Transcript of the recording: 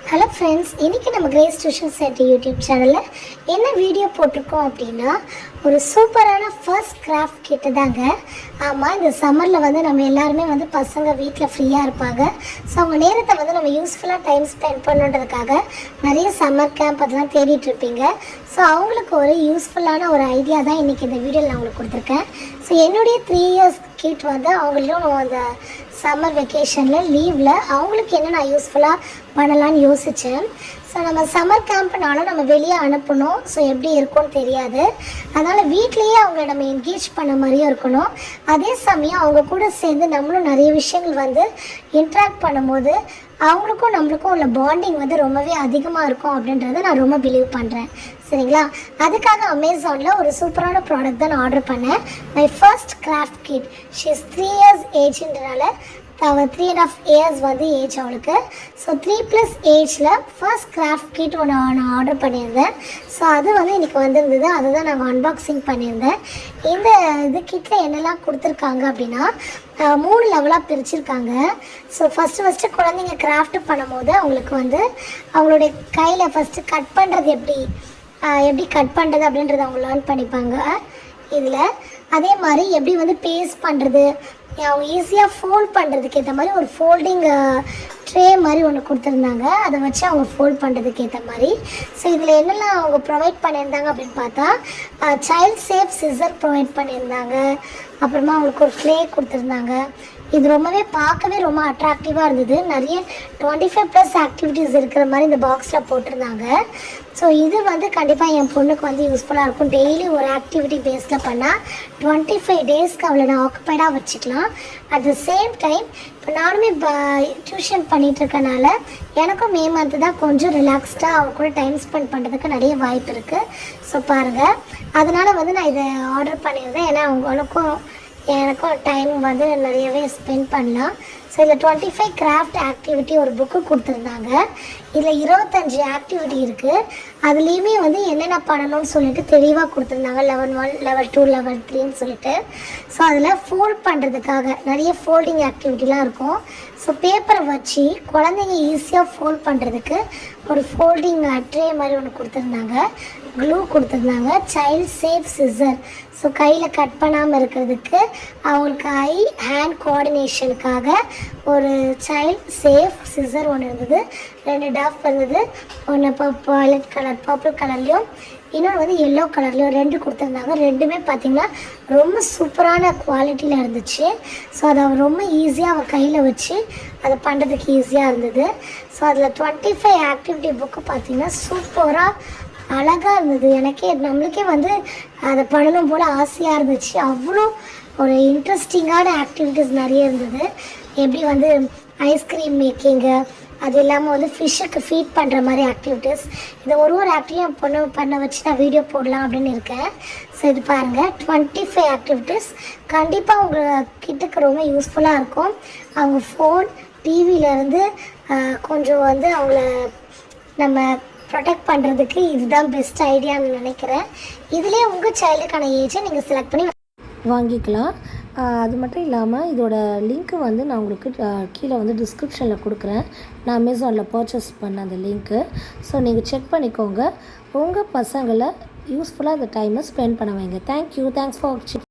Hello friends, இன்றைக்கி நம்ம grace tuition centre YouTube சேனலில் என்ன வீடியோ போட்டிருக்கோம் அப்படின்னா, ஒரு சூப்பரான ஃபர்ஸ்ட் கிராஃப்ட் கிட்டு தாங்க. ஆமாம், இந்த சம்மரில் வந்து நம்ம எல்லாருமே வந்து பசங்க வீட்டில் ஃப்ரீயாக இருப்பாங்க. ஸோ அவங்க நேரத்தை வந்து நம்ம யூஸ்ஃபுல்லாக டைம் ஸ்பெண்ட் பண்ணுன்றதுக்காக நிறைய சம்மர் கேம்ப் அதெல்லாம் தேடிட்டுருப்பீங்க. ஸோ அவங்களுக்கு ஒரு யூஸ்ஃபுல்லான ஒரு ஐடியா தான் இன்றைக்கி இந்த வீடியோவில் நான் உங்களுக்கு கொடுத்துருக்கேன். ஸோ என்னுடைய 3 இயர்ஸ் கிட் வந்து அவங்களும் அந்த சம்மர் வெக்கேஷனில் லீவில் அவங்களுக்கு என்ன நான் யூஸ்ஃபுல்லாக பண்ணலான்னு யோசித்தேன். ஸோ நம்ம சம்மர் கேம்ப்னாலும் நம்ம வெளியே அனுப்பணும். ஸோ எப்படி இருக்கும்னு தெரியாது. அதனால் வீட்லேயே அவங்கள நம்ம என்கேஜ் பண்ண மாதிரியும் இருக்கணும். அதே சமயம் அவங்க கூட சேர்ந்து நம்மளும் நிறைய விஷயங்கள் வந்து இன்ட்ராக்ட் பண்ணும்போது அவங்களுக்கும் நம்மளுக்கும் உள்ள பாண்டிங் வந்து ரொம்பவே அதிகமாக இருக்கும் அப்படின்றத நான் ரொம்ப பிலீவ் பண்ணுறேன். சரிங்களா? அதுக்காக அமேசானில் ஒரு சூப்பரான ப்ராடக்ட் தான் நான் ஆர்டர் பண்ணேன். My first craft kit. She is 3 years ஏஜ்ன்றனால அவள் 3.5 இயர்ஸ் வந்து ஏஜ் அவளுக்கு. ஸோ 3+ ஏஜில் ஃபர்ஸ்ட் கிராஃப்ட் கிட் ஒன்று நான் ஆர்டர் பண்ணியிருந்தேன். ஸோ அது வந்து இன்றைக்கி வந்திருந்தது. அதை தான் நாங்கள் அன்பாக்சிங் பண்ணியிருந்தேன். இந்த கிட்டில் என்னெல்லாம் கொடுத்துருக்காங்க அப்படின்னா 3 லெவலாக பிரிச்சுருக்காங்க. ஸோ ஃபஸ்ட்டு குழந்தைங்க கிராஃப்ட் பண்ணும்போது அவங்களுக்கு வந்து அவங்களுடைய கையில் ஃபஸ்ட்டு கட் பண்ணுறது எப்படி கட் பண்ணுறது அப்படின்றத அவங்க லேர்ன் பண்ணிப்பாங்க இதில். அதே மாதிரி எப்படி வந்து பேஸ்ட் பண்ணுறது, அவங்க ஈஸியாக ஃபோல்ட் பண்ணுறதுக்கு ஏற்ற மாதிரி ஒரு ஃபோல்டிங் ட்ரே மாதிரி ஒன்று கொடுத்துருந்தாங்க. அதை வச்சு அவங்க ஃபோல்ட் பண்ணுறதுக்கு ஏற்ற மாதிரி. ஸோ இதில் என்னெல்லாம் அவங்க ப்ரொவைட் பண்ணியிருந்தாங்க அப்படின்னு பார்த்தா, சைல்ட் சேஃப் சிசர் ப்ரொவைட் பண்ணியிருந்தாங்க. அப்புறமா அவங்களுக்கு ஒரு க்ளே கொடுத்துருந்தாங்க. இது ரொம்பவே பார்க்கவே ரொம்ப அட்ராக்டிவாக இருந்தது. நிறைய 25+ ஆக்டிவிட்டீஸ் இருக்கிற மாதிரி இந்த பாக்ஸில் போட்டிருந்தாங்க. ஸோ இது வந்து கண்டிப்பாக என் பொண்ணுக்கு வந்து யூஸ்ஃபுல்லாக இருக்கும். டெய்லி ஒரு ஆக்டிவிட்டி பேஸில் பண்ணால் 25 டேஸ்க்கு அவளை நான் ஆக்குப்பைடாக வச்சுக்கலாம். அட் த சேம் டைம் இப்போ நானுமே டியூஷன் பண்ணிகிட்ருக்கனால எனக்கும் மே மந்த்து தான் கொஞ்சம் ரிலாக்ஸ்டாக அவள் கூட டைம் ஸ்பெண்ட் பண்ணுறதுக்கு நிறைய வாய்ப்பு இருக்குது. ஸோ பாருங்கள், அதனால் வந்து நான் இதை ஆர்டர் பண்ணியிருந்தேன். ஏன்னா எனக்கும் டைம் வந்து நிறையவே ஸ்பெண்ட் பண்ணலாம். ஸோ இதில் 25 கிராஃப்ட் ஆக்டிவிட்டி ஒரு புக்கு கொடுத்துருந்தாங்க. இதில் 25 ஆக்டிவிட்டி இருக்குது. அதுலேயுமே வந்து என்னென்ன பண்ணணும்னு சொல்லிட்டு தெளிவாக கொடுத்துருந்தாங்க. லெவல் 1, லெவல் 2, லெவல் 3ன்னு சொல்லிட்டு. ஸோ அதில் ஃபோல்ட் பண்ணுறதுக்காக நிறைய ஃபோல்டிங் ஆக்டிவிட்டிலாம் இருக்கும். ஸோ பேப்பரை வச்சு குழந்தைங்க ஈஸியாக ஃபோல்ட் பண்ணுறதுக்கு ஒரு ஃபோல்டிங் ட்ரே மாதிரி ஒன்று கொடுத்துருந்தாங்க. க்ளூ கொடுத்துருந்தாங்க. சைல்ட் சேஃப் சிசர், ஸோ கையில் கட் பண்ணாமல் இருக்கிறதுக்கு அவங்களுக்கு ஹேண்ட் கோஆர்டினேஷனுக்காக ஒரு சைல்ட் சேஃப் சிசர் ஒன்று இருந்தது. 2 டாப் இருந்தது. ஒன்று பர்பிள் கலர்லேயும் இன்னொன்று வந்து எல்லோ கலர்லேயும் 2 கொடுத்துருந்தாங்க. ரெண்டுமே பார்த்திங்கன்னா ரொம்ப சூப்பரான குவாலிட்டியில் இருந்துச்சு. ஸோ அதை ரொம்ப ஈஸியாக அவள் கையில் வச்சு அதை பண்ணுறதுக்கு ஈஸியாக இருந்தது. ஸோ அதில் 25 ஆக்டிவிட்டி புக்கு பார்த்திங்கன்னா சூப்பராக அழகாக இருந்தது. நம்மளுக்கே வந்து அதை பண்ணணும் போல் ஆசையாக இருந்துச்சு. அவ்வளோ ஒரு இன்ட்ரெஸ்டிங்கான ஆக்டிவிட்டீஸ் நிறைய இருந்தது. எப்படி வந்து ஐஸ்கிரீம் மேக்கிங்கு, அது இல்லாமல் வந்து ஃபிஷ்ஷுக்கு ஃபீட் பண்ணுற மாதிரி ஆக்டிவிட்டீஸ். இதை ஒரு ஆக்டிவிட்டியும் பண்ண வச்சு நான் வீடியோ போடலாம் அப்படின்னு இருக்கேன். ஸோ இது பாருங்கள், 25 ஆக்டிவிட்டீஸ் கண்டிப்பாக உங்கள் கிட்டக்கு ரொம்ப யூஸ்ஃபுல்லாக இருக்கும். அவங்க ஃபோன் டிவியிலேருந்து கொஞ்சம் வந்து அவங்கள நம்ம ப்ரொடெக்ட் பண்ணுறதுக்கு இதுதான் பெஸ்ட் ஐடியான்னு நினைக்கிறேன். இதிலே உங்கள் சைல்டுக்கான ஏஜை நீங்கள் செலக்ட் பண்ணி வாங்கிக்கலாம். அது மட்டும் இல்லாமல் இதோட லிங்க்கு வந்து நான் உங்களுக்கு கீழே வந்து டிஸ்கிரிப்ஷனில் கொடுக்குறேன். நான் அமேசானில் பர்ச்சேஸ் பண்ண அந்த லிங்க்கு. ஸோ நீங்கள் செக் பண்ணிக்கோங்க. உங்கள் பசங்களை யூஸ்ஃபுல்லாக அந்த டைமை ஸ்பெண்ட் பண்ண வைங்க. தேங்க்யூ. தேங்க்ஸ் ஃபார் வாட்சிங்.